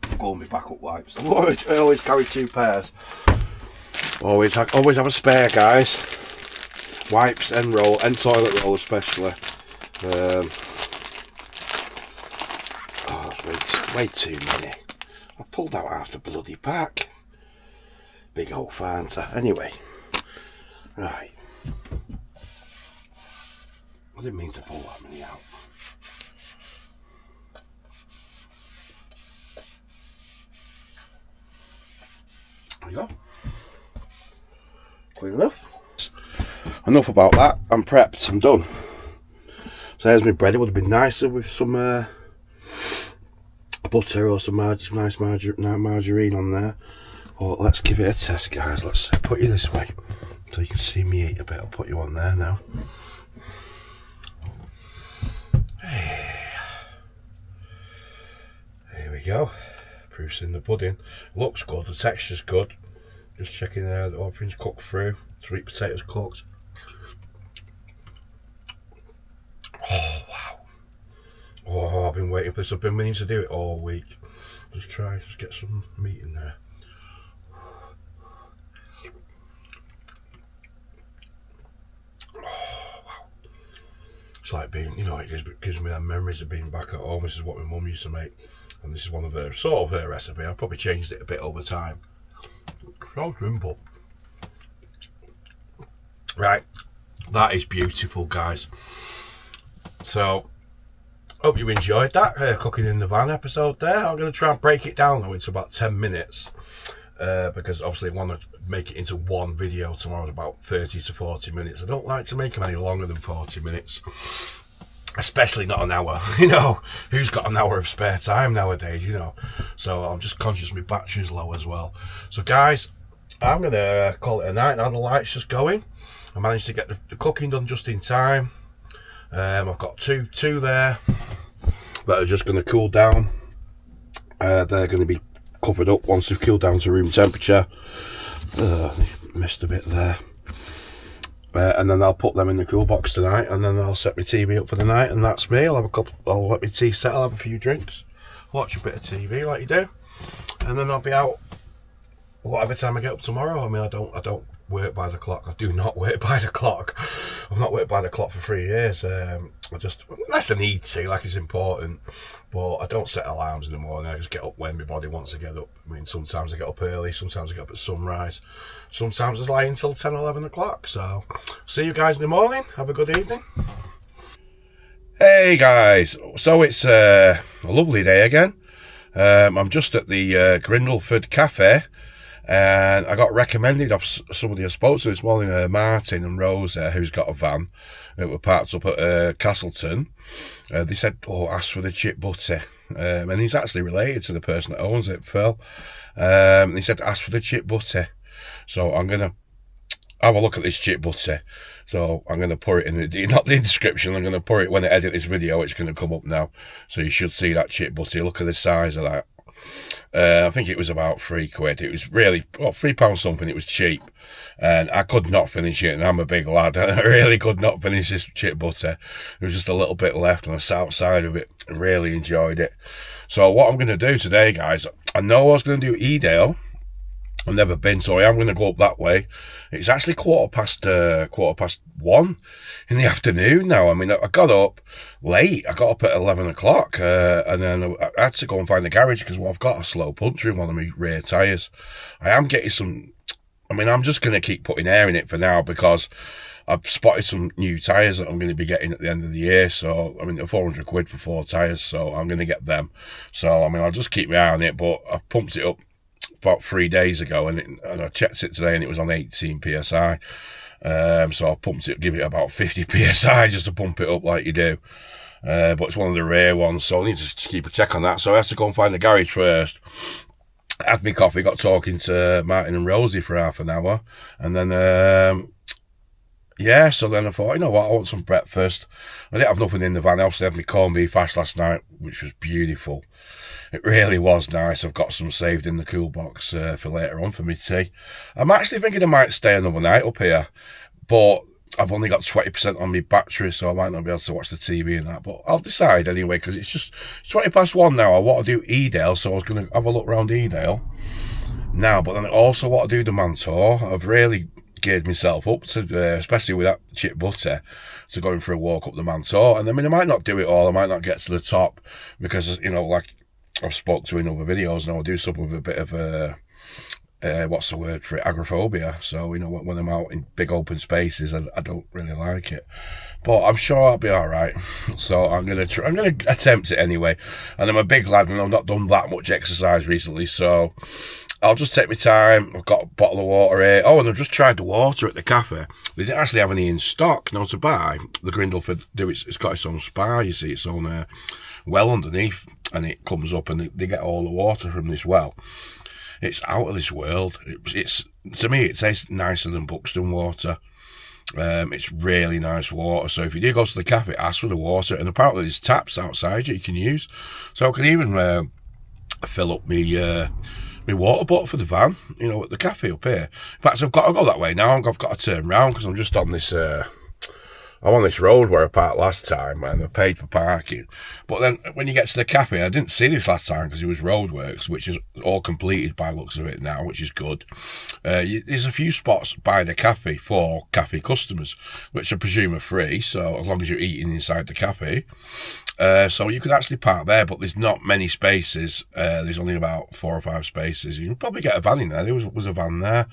I'm going with backup wipes. I always carry 2 pairs. Always have a spare, guys. Wipes and roll, and toilet roll especially. Oh, it's way too many. I pulled out half the bloody pack. Big old Fanta. Anyway, right. I didn't mean to pull that many out. There you go. Clean enough. Enough about that. I'm prepped. I'm done. So there's my bread. It would have been nicer with some butter or some nice margarine on there. But let's give it a test, guys. Let's put you this way so you can see me eat a bit. I'll put you on there now. There we go. Proof's in the pudding. Looks good. The texture's good. Just checking there. The orange cooked through. Sweet potatoes cooked. Oh wow. Oh, I've been waiting for this. I've been meaning to do it all week. Just get some meat in there. It's like being, you know, it gives me that memories of being back at home. This is what my mum used to make, and this is one of her, sort of her recipe. I've probably changed it a bit over time. So simple. Right, that is beautiful, guys. So, hope you enjoyed that cooking in the van episode there. I'm going to try and break it down though into about 10 minutes. Because obviously I want to make it into one video tomorrow, about 30 to 40 minutes. I don't like to make them any longer than 40 minutes, especially not an hour. You know, who's got an hour of spare time nowadays, you know? So I'm just conscious my battery's low as well. So guys, I'm going to call it a night now. The light's just going. I managed to get the cooking done just in time. I've got two there that are just going to cool down. They're going to be covered up once they've cooled down to room temperature. Missed a bit there. And then I'll put them in the cool box tonight, and then I'll set my TV up for the night, and that's me. I'll let my tea set, I'll have a few drinks, watch a bit of TV like you do, and then I'll be out whatever time I get up tomorrow. I mean, I don't work by the clock. I do not work by the clock. I've not worked by the clock for 3 years. I just, unless I need to, like it's important, but I don't set alarms in the morning. I just get up when my body wants to get up. I mean, sometimes I get up early, sometimes I get up at sunrise, sometimes I lie until 10 or 11 o'clock. So see you guys in the morning. Have a good evening. Hey guys, so it's a lovely day again. I'm just at the Grindleford cafe, and I got recommended off somebody I spoke to this morning, Martin and Rosa, who's got a van that were parked up at Castleton. They said, oh, ask for the chip butty. And he's actually related to the person that owns it, Phil. He said, ask for the chip butty. So I'm going to have a look at this chip butty. So I'm going to put it in not the description, I'm going to put it when I edit this video. It's going to come up now. So you should see that chip butty. Look at the size of that. I think it was about £3. It was really, well, £3 something. It was cheap, and I could not finish it. And I'm a big lad. I really could not finish this chip butter. There was just a little bit left, and I sat outside of it and really enjoyed it. So what I'm going to do today, guys, I know I was going to do Edale, I've never been, so I am going to go up that way. It's actually quarter past 1 in the afternoon now. I mean, I got up late. I got up at 11 o'clock, and then I had to go and find the garage because I've got a slow puncture in one of my rear tyres. I am getting some. I mean, I'm just going to keep putting air in it for now because I've spotted some new tyres that I'm going to be getting at the end of the year. So, I mean, they're 400 quid for 4 tyres, so I'm going to get them. So, I mean, I'll just keep my eye on it, but I've pumped it up about 3 days ago, and I checked it today, and it was on 18 psi. So I pumped it, give it about 50 psi just to pump it up like you do. But it's one of the rare ones, so I need to keep a check on that. So I had to go and find the garage first. Had my coffee, got talking to Martin and Rosie for half an hour, and then yeah, so then I thought, you know what, I want some breakfast. I didn't have nothing in the van. I also had my corned beef hash last night, which was beautiful. It really was nice. I've got some saved in the cool box for later on for me tea. I'm actually thinking I might stay another night up here, but I've only got 20% on my battery, so I might not be able to watch the TV and that. But I'll decide anyway, because it's 20 past 1 now. I want to do Edale, so I was going to have a look around Edale now. But then I also want to do the Mantor. I've really geared myself up to, especially with that chip butter, to going for a walk up the Mantor. And I mean, I might not do it all. I might not get to the top because, you know, like I've spoke to in other videos, and I'll do something with a bit of what's the word for it, agoraphobia. So, you know, when I'm out in big open spaces, I don't really like it. But I'm sure I'll be all right. So I'm gonna attempt it anyway. And I'm a big lad, and I've not done that much exercise recently, so I'll just take my time. I've got a bottle of water here. Oh, and I've just tried the water at the cafe. They didn't actually have any in stock now to buy. The Grindleford it's got its own spa, you see, its own well underneath, and it comes up, and they get all the water from this well. It's out of this world. It's to me, it tastes nicer than Buxton water. It's really nice water. So if you do go to the cafe, ask for the water, and apparently there's taps outside you can use. So I can even fill up my water bottle for the van, you know, at the cafe up here. In fact, I've got to go that way now. I've got to turn around because I'm just on this. I'm on this road where I parked last time, and I paid for parking. But then when you get to the cafe, I didn't see this last time because it was roadworks, which is all completed by the looks of it now, which is good. There's a few spots by the cafe for cafe customers, which I presume are free, so as long as you're eating inside the cafe. So you could actually park there, but there's not many spaces. There's only about 4 or 5 spaces. You can probably get a van in there. There was a van there.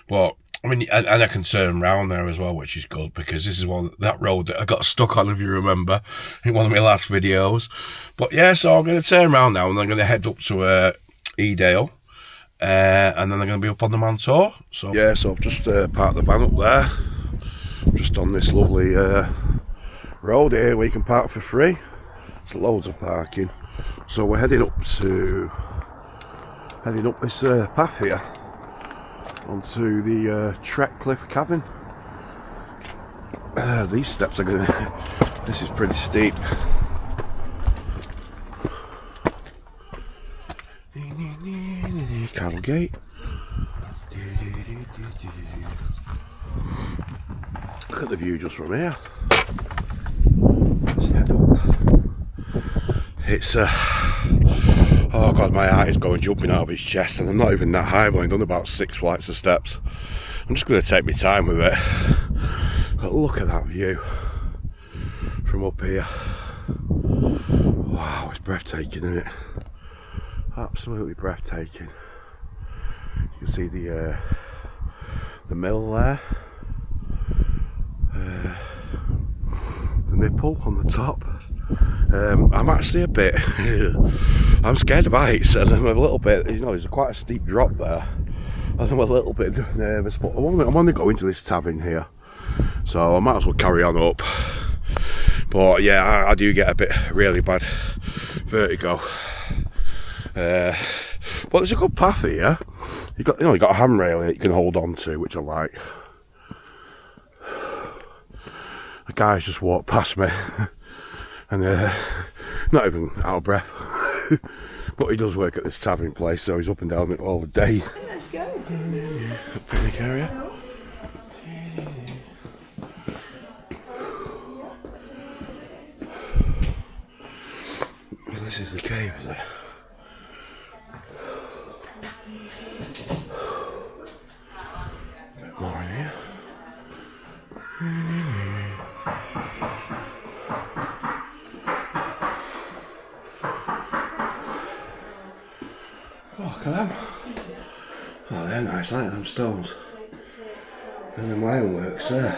But I mean, and I can turn around there as well, which is good, because this is that road that I got stuck on, if you remember, in one of my last videos. But yeah, so I'm going to turn around now, and I'm going to head up to Edale, and then I'm going to be up on the Mantor. So yeah, so I've just parked the van up there, just on this lovely road here where you can park for free. There's loads of parking. So we're heading up this path here onto the Treak Cavern. These steps are this is pretty steep. Cattle gate. Look at the view just from here. Let's head up. It's oh god, my heart is going jumping out of its chest, and I'm not even that high. I've only done about 6 flights of steps. I'm just going to take my time with it. But look at that view from up here. Wow, it's breathtaking, isn't it? Absolutely breathtaking. You can see the mill there, the nipple on the top. I'm actually a bit I'm scared of heights, and I'm a little bit, you know, there's quite a steep drop there, and I'm a little bit nervous, but I'm only going to this tavern here, so I might as well carry on up. But yeah, I do get a bit really bad vertigo. But there's a good path here. You got a handrail that you can hold on to, which I like. The guy's just walked past me, and not even out of breath. But he does work at this tavern place, so he's up and down it all the day. Let's go. Picnic area. This is the cave, is it? Oh, look at them. Oh, they're nice, aren't they, them stones? And the ironworks there.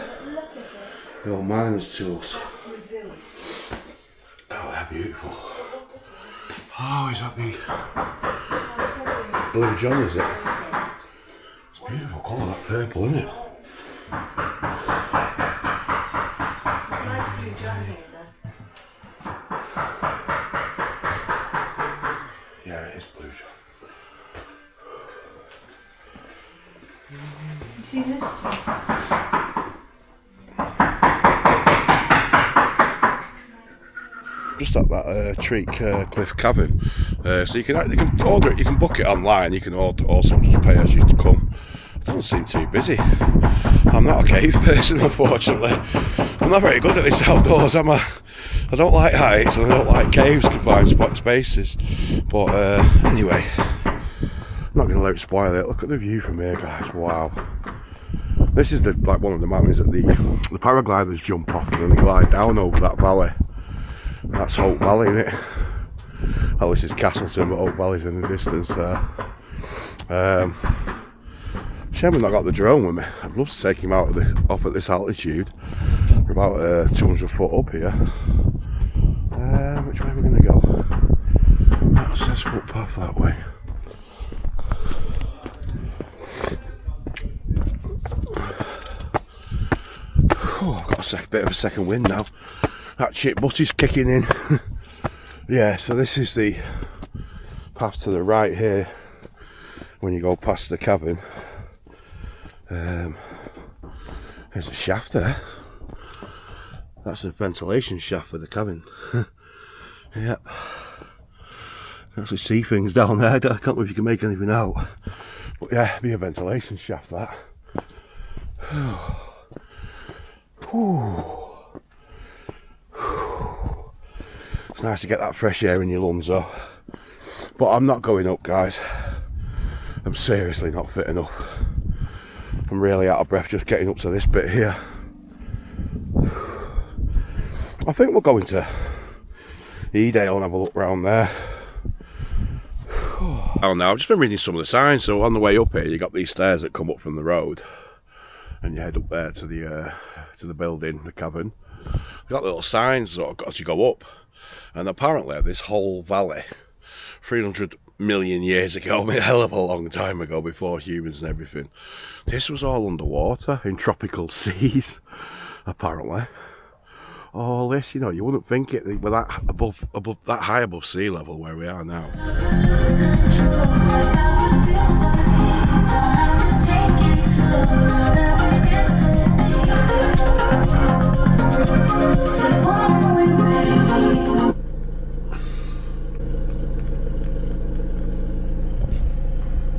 The old miner's tools. Oh, they're beautiful. Oh, is that the Blue John, is it? It's a beautiful colour, that purple, isn't it? It's a nice Blue John here, then. Yeah, it is Blue John. You seen this too? Just at that Treak Cliff Cavern, so you can order it, you can book it online, you can also just pay as you come. It doesn't seem too busy. I'm not a cave person, unfortunately. I'm not very good at this outdoors, am I? I don't like heights and I don't like caves, confined spaces. But anyway, I'm not going to let it spoil it. Look at the view from here, guys. Wow. This is like one of the mountains that the paragliders jump off and then they glide down over that valley. That's Hope Valley, isn't it? Oh, this is Castleton, but Hope Valley's in the distance there. Shame I've not got the drone with me. I'd love to take him out off at this altitude. We're about 200 foot up here. Which way are we going to go? That says footpath that way. Oh, I've got a bit of a second wind now. That chip butt is kicking in. Yeah, so this is the path to the right here when you go past the cavern. There's a shaft there. That's a ventilation shaft for the cabin. Yep. You can actually see things down there. I can't know if you can make anything out. But yeah, it'd be a ventilation shaft, that. It's nice to get that fresh air in your lungs though. But I'm not going up, guys. I'm seriously not fit enough. I'm really out of breath just getting up to this bit here. I think we'll go into Edale and have a look round there. Oh, now I've just been reading some of the signs. So on the way up here, you got these stairs that come up from the road, and you head up there to the building, the cavern. You've got little signs that as you go up, and apparently this whole valley, 300 million years ago, I mean, a hell of a long time ago, before humans and everything, this was all underwater in tropical seas. Apparently, all this, you know, you wouldn't think it with that above that high above sea level where we are now.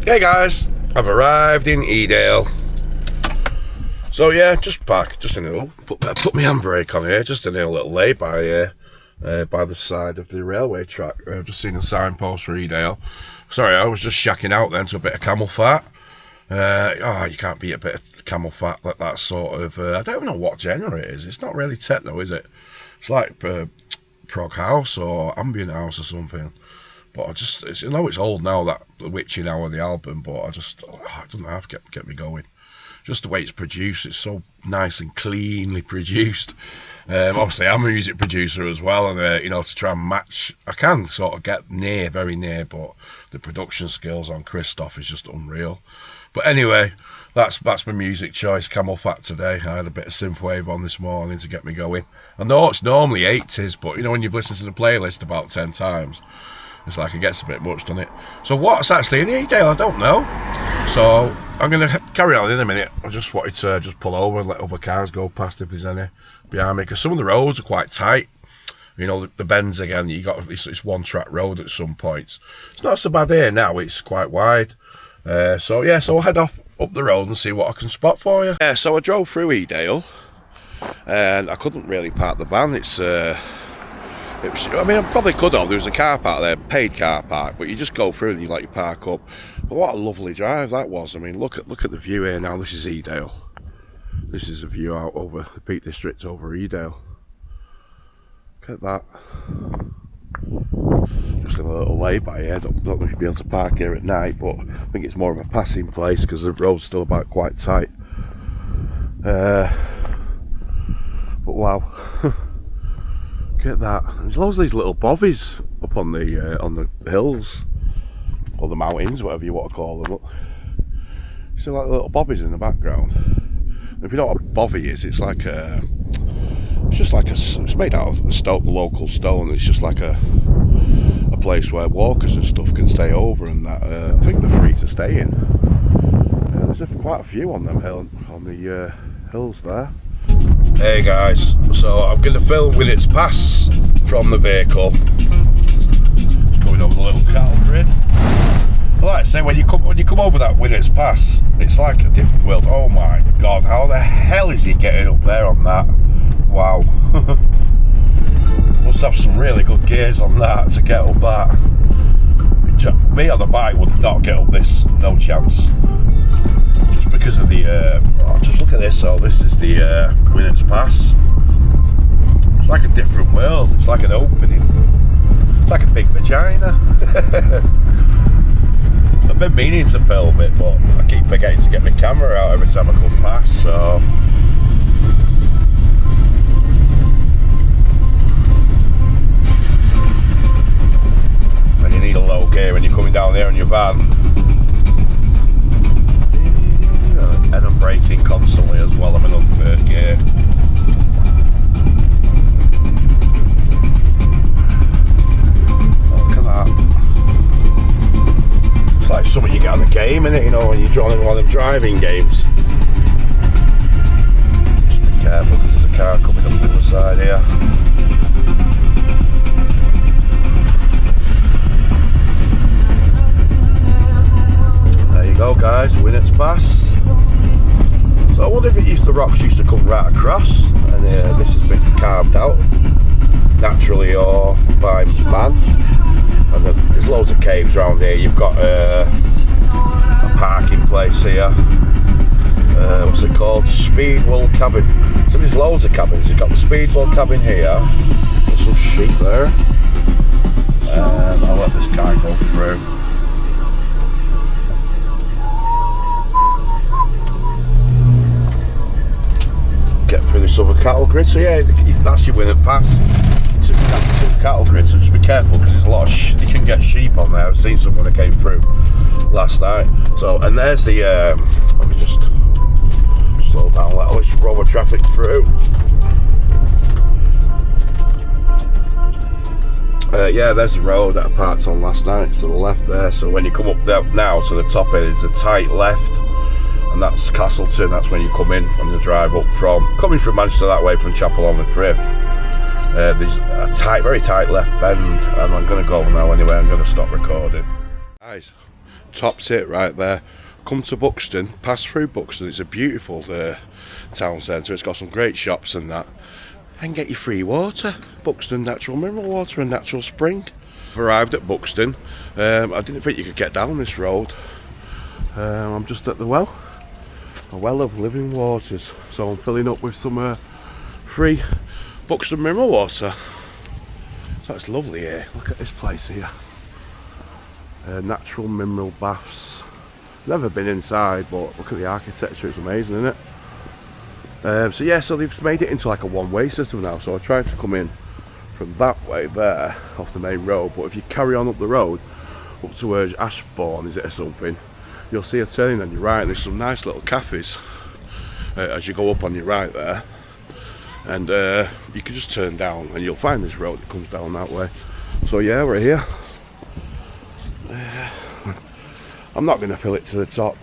Hey guys, I've arrived in Edale. So yeah, just in a little, put my handbrake on here, just in a little lay by here, by the side of the railway track. I've just seen a signpost for Edale. Sorry, I was just shacking out then to a bit of camel fat. You can't beat a bit of camel fat like that sort of, I don't know what genre it is. It's not really techno, is it? It's like prog house or ambient house or something. But I know it's old now, that the Witching Hour, the album, but it doesn't have to get me going. Just the way it's produced, it's so nice and cleanly produced. Obviously, I'm a music producer as well, and to try and match, I can sort of get very near, but the production skills on Christoph is just unreal. But anyway, that's my music choice, Camel Fat today. I had a bit of synthwave on this morning to get me going. I know it's normally 80s, but when you've listened to the playlist about 10 times, it's like it gets a bit much, doesn't it? So what's actually in Edale, I don't know. So I'm going to carry on in a minute. I just wanted to just pull over and let other cars go past if there's any behind me, because some of the roads are quite tight. The bends again, you got this one track road at some points. It's not so bad here now, it's quite wide. So I'll head off up the road and see what I can spot for you. Yeah, so I drove through Edale and I couldn't really park the van. I probably could have. There was a car park there, paid car park, but you just go through and you let your park up. But what a lovely drive that was. I mean, look at the view here now. This is Edale. This is a view out over the Peak District over Edale. Look at that. Buxton a little lay-by here. Don't know if you'll be able to park here at night, but I think it's more of a passing place because the road's still about quite tight. But wow, get that! There's loads of these little bobbies up on the hills or the mountains, whatever you want to call them. Look, you see like little bobbies in the background. And if you don't know what a bobby is, it's like a, it's made out of the local stone. It's just like a place where walkers and stuff can stay over, and that I think they're free to stay in. There's quite a few on them the hills there. Hey guys, so I'm going to film Winnats Pass from the vehicle. Just coming over the little cattle grid. But like I say, when you come over that Winnats Pass, it's like a different world. Oh my god, how the hell is he getting up there on that? Wow. Must have some really good gears on that to get up that. Me on the bike would not get up this, no chance. Just because of the, just look at this. So this is the Winnats Pass. It's like a different world. It's like an opening. It's like a big vagina. I've been meaning to film it, but I keep forgetting to get my camera out every time I come past, so. And you need a low gear when you're coming down there in your van. And I'm braking constantly as well, I'm in third gear. Oh, look at that. It's like something you get on the game, innit? You know, when you're drawing one of them driving games. Just be careful because there's a car coming up the other side here. There you go guys, Winnats Pass. So I wonder if the rocks used to come right across, and this has been carved out naturally or by man. And there's loads of caves around here. You've got a parking place here. What's it called? Speedwell Cabin. So there's loads of cabins. You've got the Speedwell Cabin here. There's some sheep there. I'll let this guy go through. Get through this other cattle grid. So yeah, that's your Winnats Pass. Two cattle grids, so just be careful because there's a lot of you can get sheep on there. I've seen someone that came through last night. So, and there's the let me just slow down, let all this rubber traffic through. Yeah, there's the road that I parked on last night to the left there. So when you come up there now to the top, it's a tight left, and that's Castleton. That's when you come in on the drive up from coming from Manchester that way from Chapel on the Frith. There's a very tight left bend, and I'm going to go now anyway. I'm going to stop recording. Guys, top tip right there. Come to Buxton, pass through Buxton. It's a beautiful town centre. It's got some great shops and that. And get your free water. Buxton natural mineral water and natural spring. I've arrived at Buxton. I didn't think you could get down this road. I'm just at the well. A well of living waters. So I'm filling up with some free Buxton mineral water. So it's lovely here. Look at this place here. Natural mineral baths. Never been inside, but look at the architecture. It's amazing, isn't it? So yeah, so they've made it into like a one-way system now. So I tried to come in from that way there, off the main road. But if you carry on up the road, up towards Ashbourne, is it or something, you'll see a turning on your right. There's some nice little cafes as you go up on your right there. And you can just turn down and you'll find this road that comes down that way. So yeah, we're here. I'm not going to fill it to the top.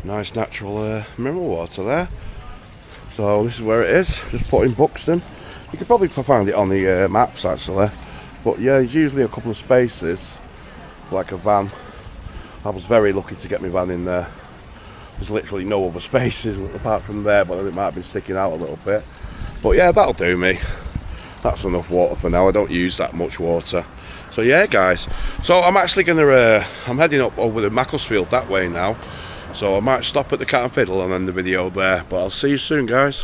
Nice natural mineral water there. So this is where it is, just put in Buxton. You could probably find it on the maps actually. But yeah, there's usually a couple of spaces, like a van. I was very lucky to get my van in there. There's literally no other spaces apart from there, but it might have been sticking out a little bit. But yeah, that'll do me. That's enough water for now. I don't use that much water. So yeah, guys. So I'm actually going to, I'm heading up over the Macclesfield that way now. So I might stop at the Cat and Fiddle and end the video there. But I'll see you soon, guys.